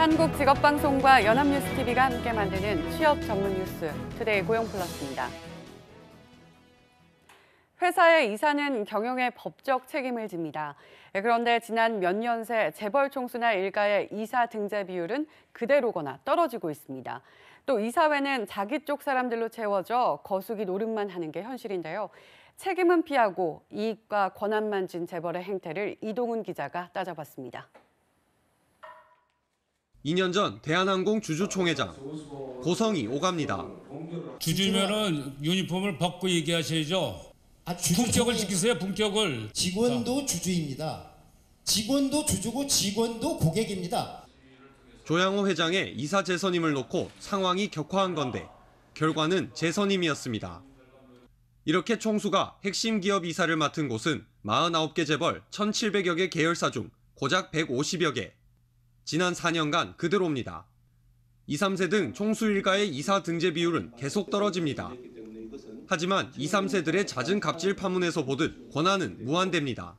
한국직업방송과 연합뉴스TV가 함께 만드는 취업 전문 뉴스, 투데이 고용플러스입니다. 회사의 이사는 경영의 법적 책임을 집니다. 그런데 지난 몇 년 새 재벌 총수나 일가의 이사 등재 비율은 그대로거나 떨어지고 있습니다. 또 이사회는 자기 쪽 사람들로 채워져 거수기 노릇만 하는 게 현실인데요. 책임은 피하고 이익과 권한만 쥔 재벌의 행태를 이동훈 기자가 따져봤습니다. 2년 전 대한항공 주주총회장, 고성이 오갑니다. 주주면은 유니폼을 벗고 얘기하셔야죠. 품격을 지키세요, 품격을. 직원도 주주입니다. 직원도 주주고 직원도 고객입니다. 조양호 회장의 이사 재선임을 놓고 상황이 격화한 건데 결과는 재선임이었습니다. 이렇게 총수가 핵심 기업 이사를 맡은 곳은 49개 재벌 1,700여 개 계열사 중 고작 150여 개. 지난 4년간 그대로입니다. 2, 3세 등 총수 일가의 이사 등재 비율은 계속 떨어집니다. 하지만 2, 3세들의 잦은 갑질 파문에서 보듯 권한은 무한대입니다.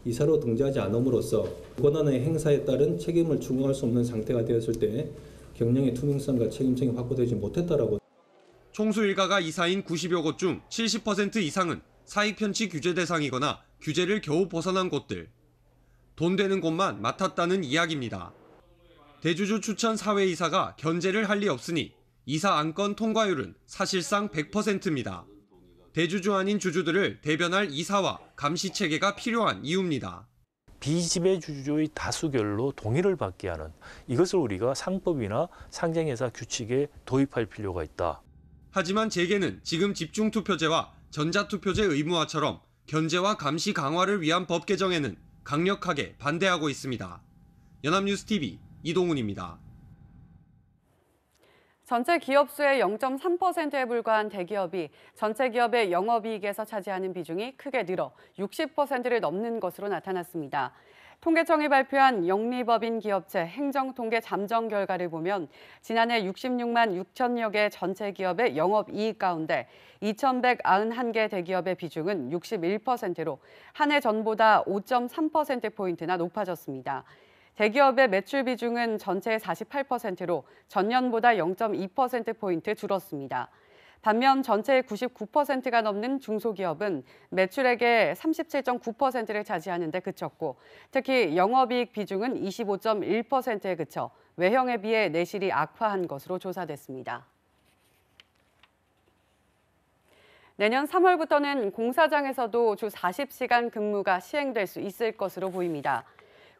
이사로 등재하지 않음으로써 권한의 행사에 따른 책임을 충족할 수 없는 상태가 되었을 때 경영의 투명성과 책임성이 확보되지 못했다라고. 총수 일가가 이사인 90여 곳 중 70% 이상은 사익 편취 규제 대상이거나 규제를 겨우 벗어난 곳들. 돈 되는 곳만 맡았다는 이야기입니다. 대주주 추천 사회이사가 견제를 할 리 없으니 이사 안건 통과율은 사실상 100%입니다. 대주주 아닌 주주들을 대변할 이사와 감시 체계가 필요한 이유입니다. 비지배주주의 다수결로 동의를 받게 하는 이것을 우리가 상법이나 상장회사 규칙에 도입할 필요가 있다. 하지만 재계는 지금 집중투표제와 전자투표제 의무화처럼 견제와 감시 강화를 위한 법 개정에는 강력하게 반대하고 있습니다. 연합뉴스TV 이동훈입니다. 전체 기업 수의 0.3%에 불과한 대기업이 전체 기업의 영업이익에서 차지하는 비중이 크게 늘어 60%를 넘는 것으로 나타났습니다. 통계청이 발표한 영리법인 기업체 행정통계 잠정 결과를 보면 지난해 66만 6천여 개 전체 기업의 영업이익 가운데 2,191개 대기업의 비중은 61%로 한 해 전보다 5.3%포인트나 높아졌습니다. 대기업의 매출 비중은 전체의 48%로 전년보다 0.2%포인트 줄었습니다. 반면 전체의 99%가 넘는 중소기업은 매출액의 37.9%를 차지하는 데 그쳤고 특히 영업이익 비중은 25.1%에 그쳐 외형에 비해 내실이 악화한 것으로 조사됐습니다. 내년 3월부터는 공사장에서도 주 40시간 근무가 시행될 수 있을 것으로 보입니다.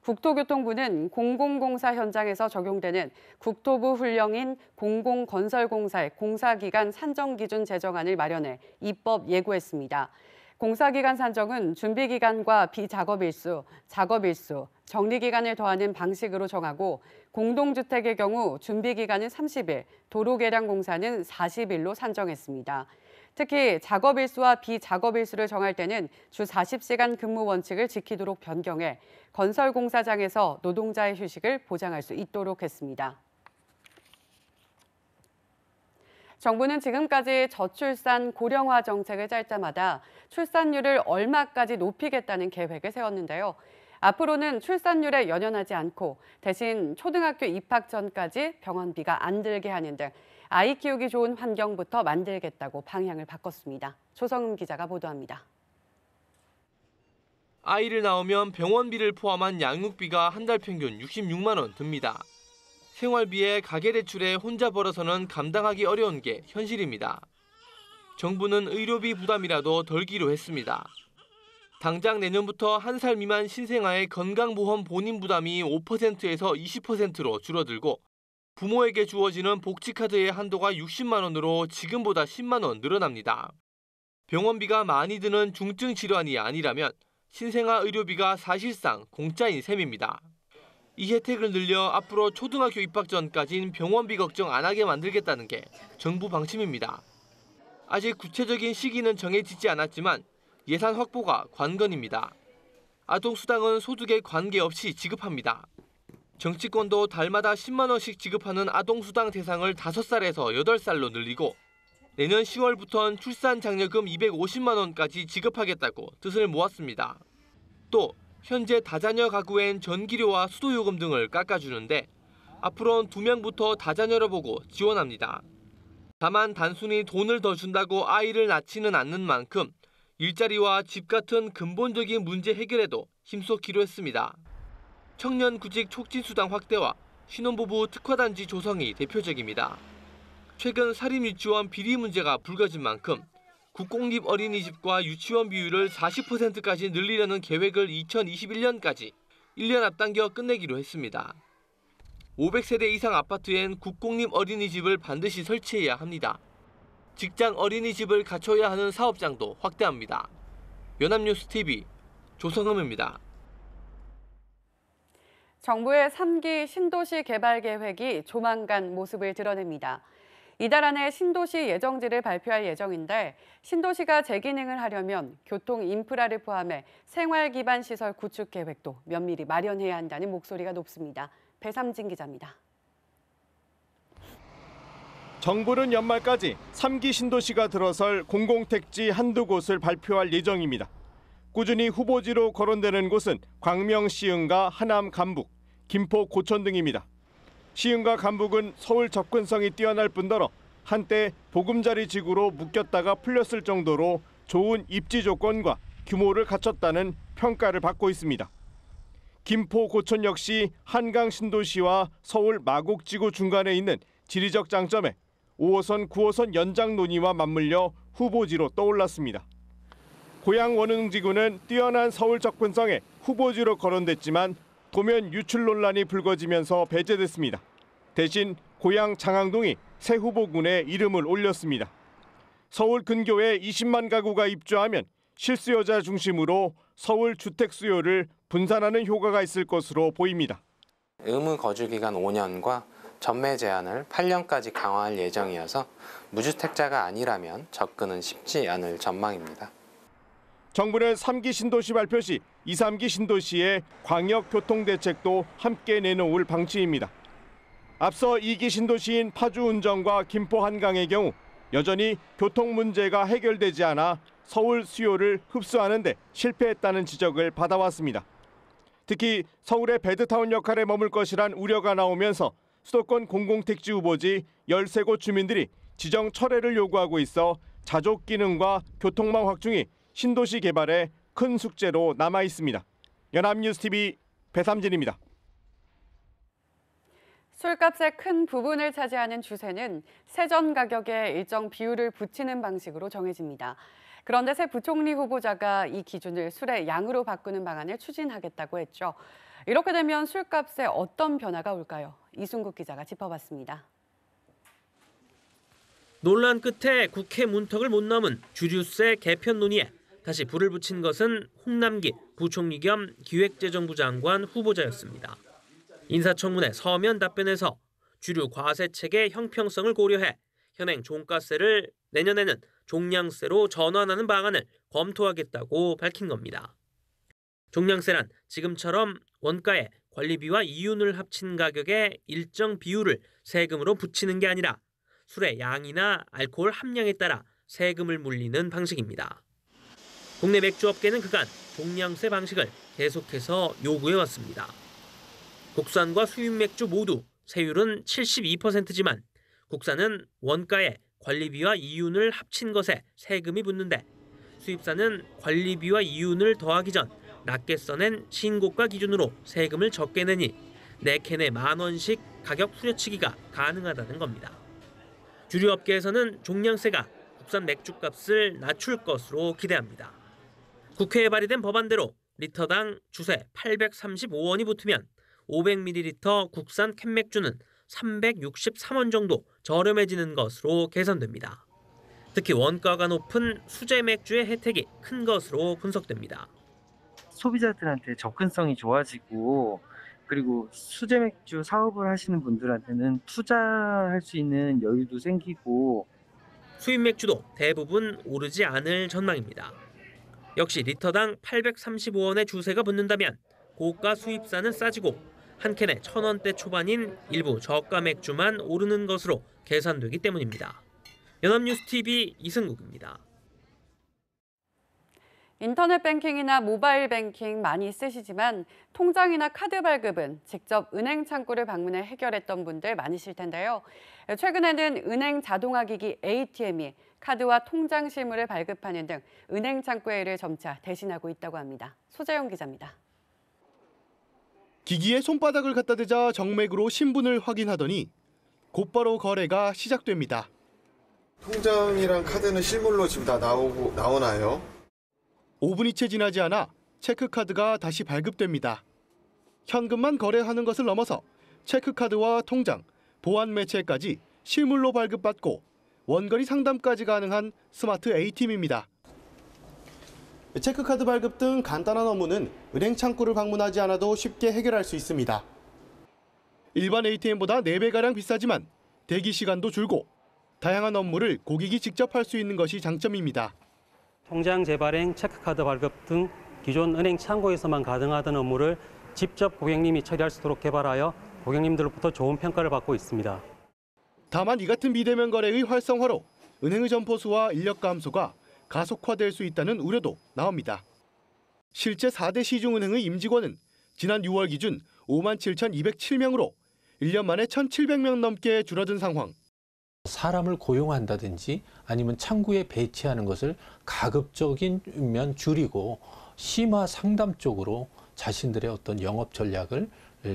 국토교통부는 공공공사 현장에서 적용되는 국토부 훈령인 공공건설공사의 공사기간 산정기준 제정안을 마련해 입법 예고했습니다. 공사기간 산정은 준비기간과 비작업일수, 작업일수, 정리기간을 더하는 방식으로 정하고 공동주택의 경우 준비기간은 30일, 도로개량공사는 40일로 산정했습니다. 특히 작업일수와 비작업일수를 정할 때는 주 40시간 근무 원칙을 지키도록 변경해 건설공사장에서 노동자의 휴식을 보장할 수 있도록 했습니다. 정부는 지금까지 저출산 고령화 정책을 짤 때마다 출산율을 얼마까지 높이겠다는 계획을 세웠는데요. 앞으로는 출산율에 연연하지 않고 대신 초등학교 입학 전까지 병원비가 안 들게 하는 등 아이 키우기 좋은 환경부터 만들겠다고 방향을 바꿨습니다. 조성음 기자가 보도합니다. 아이를 낳으면 병원비를 포함한 양육비가 한 달 평균 66만 원 듭니다. 생활비에 가계대출에 혼자 벌어서는 감당하기 어려운 게 현실입니다. 정부는 의료비 부담이라도 덜기로 했습니다. 당장 내년부터 1살 미만 신생아의 건강보험 본인 부담이 5%에서 20%로 줄어들고 부모에게 주어지는 복지카드의 한도가 60만 원으로 지금보다 10만 원 늘어납니다. 병원비가 많이 드는 중증 질환이 아니라면 신생아 의료비가 사실상 공짜인 셈입니다. 이 혜택을 늘려 앞으로 초등학교 입학 전까진 병원비 걱정 안 하게 만들겠다는 게 정부 방침입니다. 아직 구체적인 시기는 정해지지 않았지만 예산 확보가 관건입니다. 아동수당은 소득에 관계없이 지급합니다. 정치권도 달마다 10만 원씩 지급하는 아동수당 대상을 5살에서 8살로 늘리고 내년 10월부터는 출산 장려금 250만 원까지 지급하겠다고 뜻을 모았습니다. 또 현재 다자녀 가구엔 전기료와 수도요금 등을 깎아주는데 앞으로는 2명부터 다자녀를 보고 지원합니다. 다만 단순히 돈을 더 준다고 아이를 낳지는 않는 만큼 일자리와 집 같은 근본적인 문제 해결에도 힘쏟기로 했습니다. 청년 구직 촉진수당 확대와 신혼부부 특화단지 조성이 대표적입니다. 최근 사립유치원 비리 문제가 불거진 만큼 국공립 어린이집과 유치원 비율을 40%까지 늘리려는 계획을 2021년까지 1년 앞당겨 끝내기로 했습니다. 500세대 이상 아파트엔 국공립 어린이집을 반드시 설치해야 합니다. 직장 어린이집을 갖춰야 하는 사업장도 확대합니다. 연합뉴스TV 조성흠입니다. 정부의 3기 신도시 개발 계획이 조만간 모습을 드러냅니다. 이달 안에 신도시 예정지를 발표할 예정인데 신도시가 재기능을 하려면 교통 인프라를 포함해 생활 기반 시설 구축 계획도 면밀히 마련해야 한다는 목소리가 높습니다. 배삼진 기자입니다. 정부는 연말까지 3기 신도시가 들어설 공공택지 한두 곳을 발표할 예정입니다. 꾸준히 후보지로 거론되는 곳은 광명 시흥과 하남 간북, 김포 고천 등입니다. 시흥과 간북은 서울 접근성이 뛰어날 뿐더러 한때 보금자리 지구로 묶였다가 풀렸을 정도로 좋은 입지 조건과 규모를 갖췄다는 평가를 받고 있습니다. 김포 고천 역시 한강 신도시와 서울 마곡지구 중간에 있는 지리적 장점에 5호선, 9호선 연장 논의와 맞물려 후보지로 떠올랐습니다. 고양 원흥지구는 뛰어난 서울 접근성에 후보지로 거론됐지만 도면 유출 논란이 불거지면서 배제됐습니다. 대신 고양 장항동이 새 후보군에 이름을 올렸습니다. 서울 근교에 20만 가구가 입주하면 실수요자 중심으로 서울 주택 수요를 분산하는 효과가 있을 것으로 보입니다. 의무 거주 기간 5년과 전매 제한을 8년까지 강화할 예정이어서 무주택자가 아니라면 접근은 쉽지 않을 전망입니다. 정부는 3기 신도시 발표 시 2, 3기 신도시의 광역교통대책도 함께 내놓을 방침입니다. 앞서 2기 신도시인 파주 운정과 김포 한강의 경우 여전히 교통 문제가 해결되지 않아 서울 수요를 흡수하는 데 실패했다는 지적을 받아왔습니다. 특히 서울의 배드타운 역할에 머물 것이란 우려가 나오면서 수도권 공공택지 후보지 13곳 주민들이 지정 철회를 요구하고 있어 자족 기능과 교통망 확충이 신도시 개발에 큰 숙제로 남아 있습니다. 연합뉴스TV 배삼진입니다. 술값의 큰 부분을 차지하는 주세는 세전 가격에 일정 비율을 붙이는 방식으로 정해집니다. 그런데 새 부총리 후보자가 이 기준을 술의 양으로 바꾸는 방안을 추진하겠다고 했죠. 이렇게 되면 술값에 어떤 변화가 올까요? 이순국 기자가 짚어봤습니다. 논란 끝에 국회 문턱을 못 넘은 주류세 개편 논의에 다시 불을 붙인 것은 홍남기 부총리 겸 기획재정부 장관 후보자였습니다. 인사청문회 서면 답변에서 주류 과세책의 형평성을 고려해 현행 종가세를 내년에는 종량세로 전환하는 방안을 검토하겠다고 밝힌 겁니다. 종량세란 지금처럼 원가에 관리비와 이윤을 합친 가격에 일정 비율을 세금으로 붙이는 게 아니라 술의 양이나 알코올 함량에 따라 세금을 물리는 방식입니다. 국내 맥주업계는 그간 종량세 방식을 계속해서 요구해왔습니다. 국산과 수입 맥주 모두 세율은 72%지만 국산은 원가에 관리비와 이윤을 합친 것에 세금이 붙는데 수입산은 관리비와 이윤을 더하기 전 낮게 써낸 신고가 기준으로 세금을 적게 내니 4캔에 10,000원씩 가격 후려치기가 가능하다는 겁니다. 주류업계에서는 종량세가 국산 맥주값을 낮출 것으로 기대합니다. 국회에 발의된 법안대로 리터당 주세 835원이 붙으면 500ml 국산 캔맥주는 363원 정도 저렴해지는 것으로 개선됩니다. 특히 원가가 높은 수제 맥주의 혜택이 큰 것으로 분석됩니다. 소비자들한테 접근성이 좋아지고 그리고 수제 맥주 사업을 하시는 분들한테는 투자할 수 있는 여유도 생기고 수입 맥주도 대부분 오르지 않을 전망입니다. 역시 리터당 835원의 주세가 붙는다면 고가 수입산은 싸지고 한 캔에 1,000원대 초반인 일부 저가 맥주만 오르는 것으로 계산되기 때문입니다. 연합뉴스TV 이승국입니다. 인터넷 뱅킹이나 모바일 뱅킹 많이 쓰시지만 통장이나 카드 발급은 직접 은행 창구를 방문해 해결했던 분들 많으실 텐데요. 최근에는 은행 자동화기기 ATM이 카드와 통장 실물을 발급하는 등 은행 창구의 일을 점차 대신하고 있다고 합니다. 소재영 기자입니다. 기기에 손바닥을 갖다 대자 정맥으로 신분을 확인하더니 곧바로 거래가 시작됩니다. 통장이랑 카드는 실물로 지금 다 나오나요? 5분이 채 지나지 않아 체크카드가 다시 발급됩니다. 현금만 거래하는 것을 넘어서 체크카드와 통장, 보안 매체까지 실물로 발급받고 원거리 상담까지 가능한 스마트 ATM입니다. 체크카드 발급 등 간단한 업무는 은행 창구를 방문하지 않아도 쉽게 해결할 수 있습니다. 일반 ATM보다 4배가량 비싸지만 대기 시간도 줄고 다양한 업무를 고객이 직접 할 수 있는 것이 장점입니다. 통장 재발행, 체크카드 발급 등 기존 은행 창구에서만 가능하던 업무를 직접 고객님이 처리할 수 있도록 개발하여 고객님들로부터 좋은 평가를 받고 있습니다. 다만 이 같은 비대면 거래의 활성화로 은행의 점포수와 인력 감소가 가속화될 수 있다는 우려도 나옵니다. 실제 4대 시중은행의 임직원은 지난 6월 기준 57,207명으로 1년 만에 1,700명 넘게 줄어든 상황. 사람을 고용한다든지 아니면 창구에 배치하는 것을 가급적이면 줄이고 심화 상담 쪽으로 자신들의 어떤 영업 전략을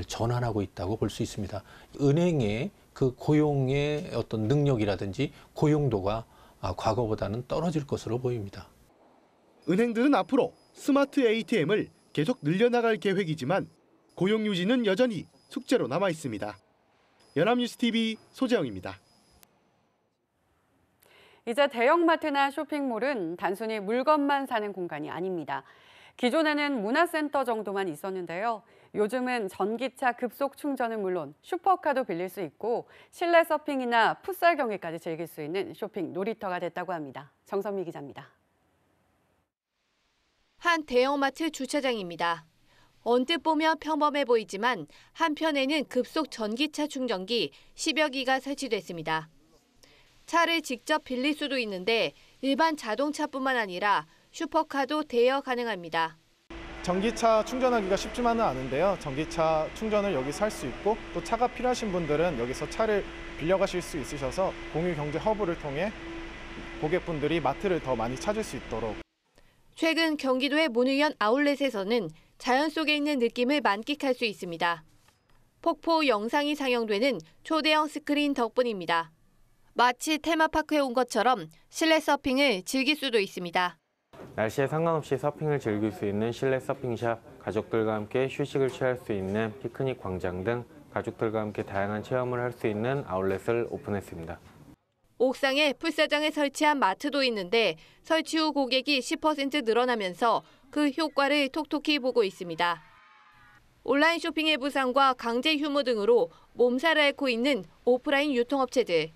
전환하고 있다고 볼 수 있습니다. 은행의 그 고용의 어떤 능력이라든지 고용도가 과거보다는 떨어질 것으로 보입니다. 은행들은 앞으로 스마트 ATM을 계속 늘려나갈 계획이지만 고용 유지는 여전히 숙제로 남아 있습니다. 연합뉴스TV 소재영입니다. 이제 대형마트나 쇼핑몰은 단순히 물건만 사는 공간이 아닙니다. 기존에는 문화센터 정도만 있었는데요. 요즘은 전기차 급속 충전은 물론 슈퍼카도 빌릴 수 있고 실내 서핑이나 풋살 경기까지 즐길 수 있는 쇼핑 놀이터가 됐다고 합니다. 정선미 기자입니다. 한 대형마트 주차장입니다. 언뜻 보면 평범해 보이지만 한편에는 급속 전기차 충전기 10여 기가 설치됐습니다. 차를 직접 빌릴 수도 있는데 일반 자동차뿐만 아니라 슈퍼카도 대여 가능합니다. 전기차 충전하기가 쉽지만은 않은데요. 전기차 충전을 여기서 할 수 있고 또 차가 필요하신 분들은 여기서 차를 빌려가실 수 있으셔서 공유경제 허브를 통해 고객분들이 마트를 더 많이 찾을 수 있도록. 최근 경기도의 문의연 아울렛에서는 자연 속에 있는 느낌을 만끽할 수 있습니다. 폭포 영상이 상영되는 초대형 스크린 덕분입니다. 마치 테마파크에 온 것처럼 실내 서핑을 즐길 수도 있습니다. 날씨에 상관없이 서핑을 즐길 수 있는 실내 서핑샵, 가족들과 함께 휴식을 취할 수 있는 피크닉 광장 등 가족들과 함께 다양한 체험을 할 수 있는 아울렛을 오픈했습니다. 옥상에 풀사장을 설치한 마트도 있는데 설치 후 고객이 10% 늘어나면서 그 효과를 톡톡히 보고 있습니다. 온라인 쇼핑 앱 부상과 강제 휴무 등으로 몸살을 앓고 있는 오프라인 유통업체들.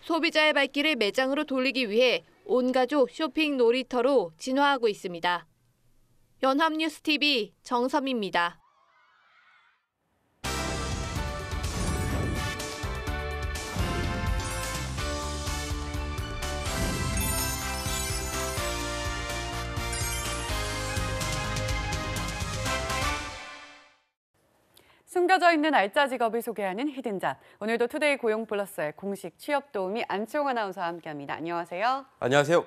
소비자의 발길을 매장으로 돌리기 위해 온 가족 쇼핑 놀이터로 진화하고 있습니다. 연합뉴스TV 정선미입니다. 숨겨져 있는 알짜 직업을 소개하는 히든잡. 오늘도 투데이 고용플러스의 공식 취업 도우미 안치홍 아나운서와 함께합니다. 안녕하세요. 안녕하세요.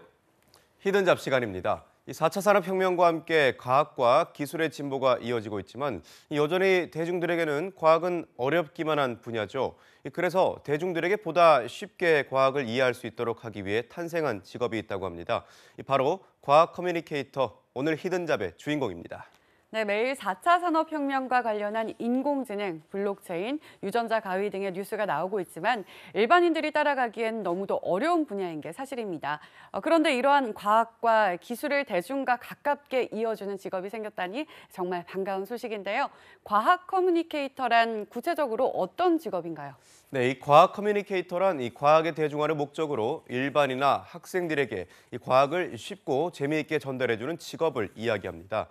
히든잡 시간입니다. 4차 산업혁명과 함께 과학과 기술의 진보가 이어지고 있지만 여전히 대중들에게는 과학은 어렵기만 한 분야죠. 그래서 대중들에게 보다 쉽게 과학을 이해할 수 있도록 하기 위해 탄생한 직업이 있다고 합니다. 바로 과학 커뮤니케이터, 오늘 히든잡의 주인공입니다. 네, 매일 4차 산업혁명과 관련한 인공지능, 블록체인, 유전자 가위 등의 뉴스가 나오고 있지만 일반인들이 따라가기엔 너무도 어려운 분야인 게 사실입니다. 그런데 이러한 과학과 기술을 대중과 가깝게 이어주는 직업이 생겼다니 정말 반가운 소식인데요. 과학 커뮤니케이터란 구체적으로 어떤 직업인가요? 네, 이 과학 커뮤니케이터란 이 과학의 대중화를 목적으로 일반이나 학생들에게 이 과학을 쉽고 재미있게 전달해주는 직업을 이야기합니다.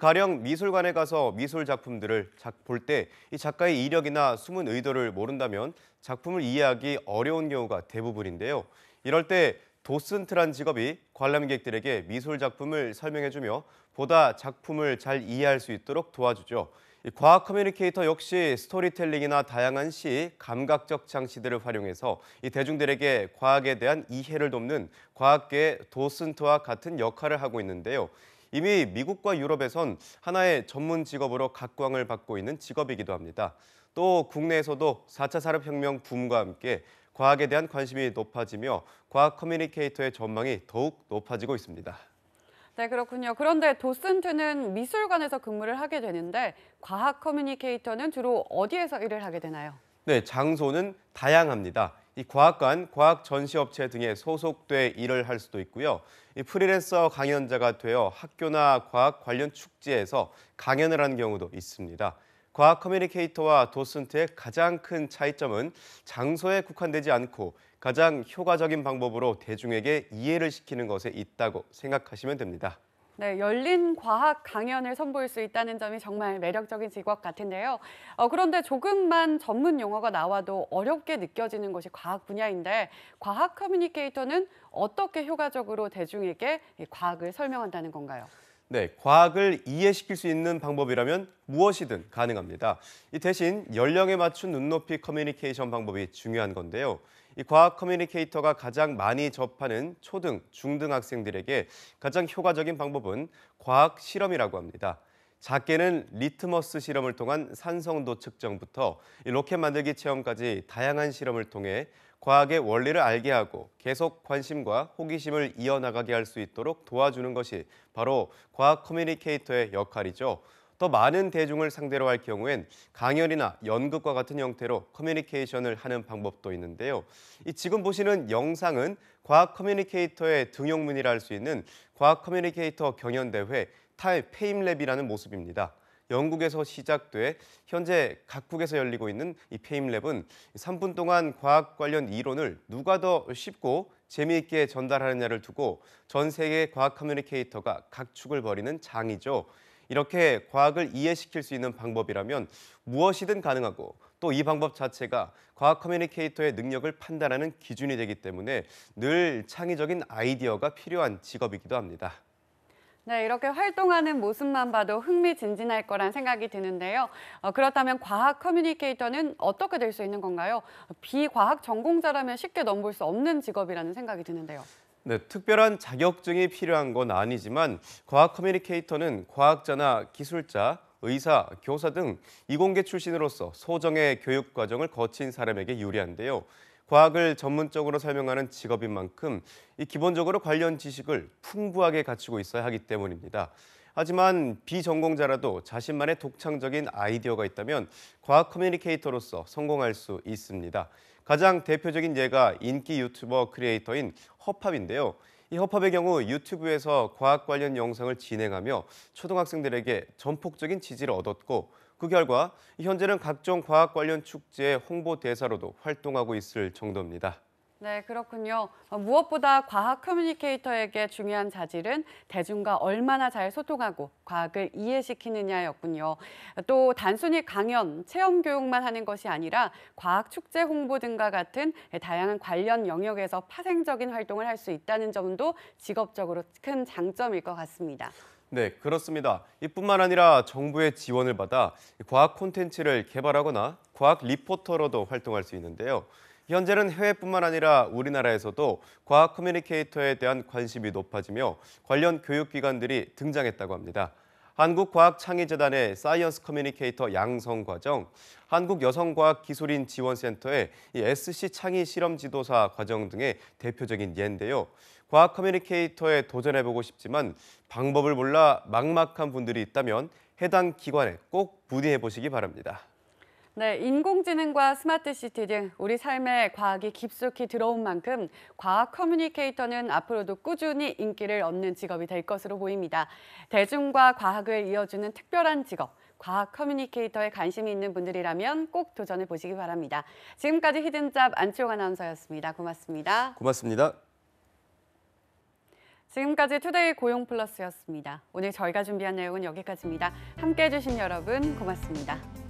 가령 미술관에 가서 미술 작품들을 볼 때 이 작가의 이력이나 숨은 의도를 모른다면 작품을 이해하기 어려운 경우가 대부분인데요. 이럴 때 도슨트란 직업이 관람객들에게 미술 작품을 설명해주며 보다 작품을 잘 이해할 수 있도록 도와주죠. 이 과학 커뮤니케이터 역시 스토리텔링이나 다양한 시, 감각적 장치들을 활용해서 이 대중들에게 과학에 대한 이해를 돕는 과학계의 도슨트와 같은 역할을 하고 있는데요. 이미 미국과 유럽에선 하나의 전문 직업으로 각광을 받고 있는 직업이기도 합니다. 또 국내에서도 4차 산업혁명 붐과 함께 과학에 대한 관심이 높아지며 과학 커뮤니케이터의 전망이 더욱 높아지고 있습니다. 네, 그렇군요. 그런데 도슨트는 미술관에서 근무를 하게 되는데 과학 커뮤니케이터는 주로 어디에서 일을 하게 되나요? 네, 장소는 다양합니다. 이 과학관, 과학 전시업체 등에 소속돼 일을 할 수도 있고요. 이 프리랜서 강연자가 되어 학교나 과학 관련 축제에서 강연을 하는 경우도 있습니다. 과학 커뮤니케이터와 도슨트의 가장 큰 차이점은 장소에 국한되지 않고 가장 효과적인 방법으로 대중에게 이해를 시키는 것에 있다고 생각하시면 됩니다. 네, 열린 과학 강연을 선보일 수 있다는 점이 정말 매력적인 직업 같은데요. 그런데 조금만 전문 용어가 나와도 어렵게 느껴지는 것이 과학 분야인데 과학 커뮤니케이터는 어떻게 효과적으로 대중에게 과학을 설명한다는 건가요? 네, 과학을 이해시킬 수 있는 방법이라면 무엇이든 가능합니다. 이 대신 연령에 맞춘 눈높이 커뮤니케이션 방법이 중요한 건데요. 이 과학 커뮤니케이터가 가장 많이 접하는 초등, 중등 학생들에게 가장 효과적인 방법은 과학 실험이라고 합니다. 작게는 리트머스 실험을 통한 산성도 측정부터 로켓 만들기 체험까지 다양한 실험을 통해 과학의 원리를 알게 하고 계속 관심과 호기심을 이어나가게 할 수 있도록 도와주는 것이 바로 과학 커뮤니케이터의 역할이죠. 더 많은 대중을 상대로 할 경우엔 강연이나 연극과 같은 형태로 커뮤니케이션을 하는 방법도 있는데요. 이 지금 보시는 영상은 과학 커뮤니케이터의 등용문이라 할 수 있는 과학 커뮤니케이터 경연대회 페임랩이라는 모습입니다. 영국에서 시작돼 현재 각국에서 열리고 있는 이 페임랩은 3분 동안 과학 관련 이론을 누가 더 쉽고 재미있게 전달하느냐를 두고 전 세계 과학 커뮤니케이터가 각축을 벌이는 장이죠. 이렇게 과학을 이해시킬 수 있는 방법이라면 무엇이든 가능하고 또 이 방법 자체가 과학 커뮤니케이터의 능력을 판단하는 기준이 되기 때문에 늘 창의적인 아이디어가 필요한 직업이기도 합니다. 네, 이렇게 활동하는 모습만 봐도 흥미진진할 거란 생각이 드는데요. 그렇다면 과학 커뮤니케이터는 어떻게 될 수 있는 건가요? 비과학 전공자라면 쉽게 넘볼 수 없는 직업이라는 생각이 드는데요. 네, 특별한 자격증이 필요한 건 아니지만 과학 커뮤니케이터는 과학자나 기술자, 의사, 교사 등 이공계 출신으로서 소정의 교육 과정을 거친 사람에게 유리한데요. 과학을 전문적으로 설명하는 직업인 만큼 기본적으로 관련 지식을 풍부하게 갖추고 있어야 하기 때문입니다. 하지만 비전공자라도 자신만의 독창적인 아이디어가 있다면 과학 커뮤니케이터로서 성공할 수 있습니다. 가장 대표적인 예가 인기 유튜버 크리에이터인 허팝인데요. 이 허팝의 경우 유튜브에서 과학 관련 영상을 진행하며 초등학생들에게 전폭적인 지지를 얻었고 그 결과 현재는 각종 과학 관련 축제의 홍보 대사로도 활동하고 있을 정도입니다. 네, 그렇군요. 무엇보다 과학 커뮤니케이터에게 중요한 자질은 대중과 얼마나 잘 소통하고 과학을 이해시키느냐였군요. 또 단순히 강연, 체험 교육만 하는 것이 아니라 과학 축제 홍보 등과 같은 다양한 관련 영역에서 파생적인 활동을 할 수 있다는 점도 직업적으로 큰 장점일 것 같습니다. 네, 그렇습니다. 이뿐만 아니라 정부의 지원을 받아 과학 콘텐츠를 개발하거나 과학 리포터로도 활동할 수 있는데요. 현재는 해외뿐만 아니라 우리나라에서도 과학 커뮤니케이터에 대한 관심이 높아지며 관련 교육기관들이 등장했다고 합니다. 한국과학창의재단의 사이언스 커뮤니케이터 양성과정, 한국여성과학기술인 지원센터의 SC 창의 실험지도사 과정 등의 대표적인 예인데요. 과학 커뮤니케이터에 도전해보고 싶지만 방법을 몰라 막막한 분들이 있다면 해당 기관에 꼭 문의해보시기 바랍니다. 네, 인공지능과 스마트시티 등 우리 삶에 과학이 깊숙이 들어온 만큼 과학 커뮤니케이터는 앞으로도 꾸준히 인기를 얻는 직업이 될 것으로 보입니다. 대중과 과학을 이어주는 특별한 직업, 과학 커뮤니케이터에 관심이 있는 분들이라면 꼭 도전해 보시기 바랍니다. 지금까지 히든잡 안치홍 아나운서였습니다. 고맙습니다. 고맙습니다. 지금까지 투데이 고용플러스였습니다. 오늘 저희가 준비한 내용은 여기까지입니다. 함께해 주신 여러분 고맙습니다.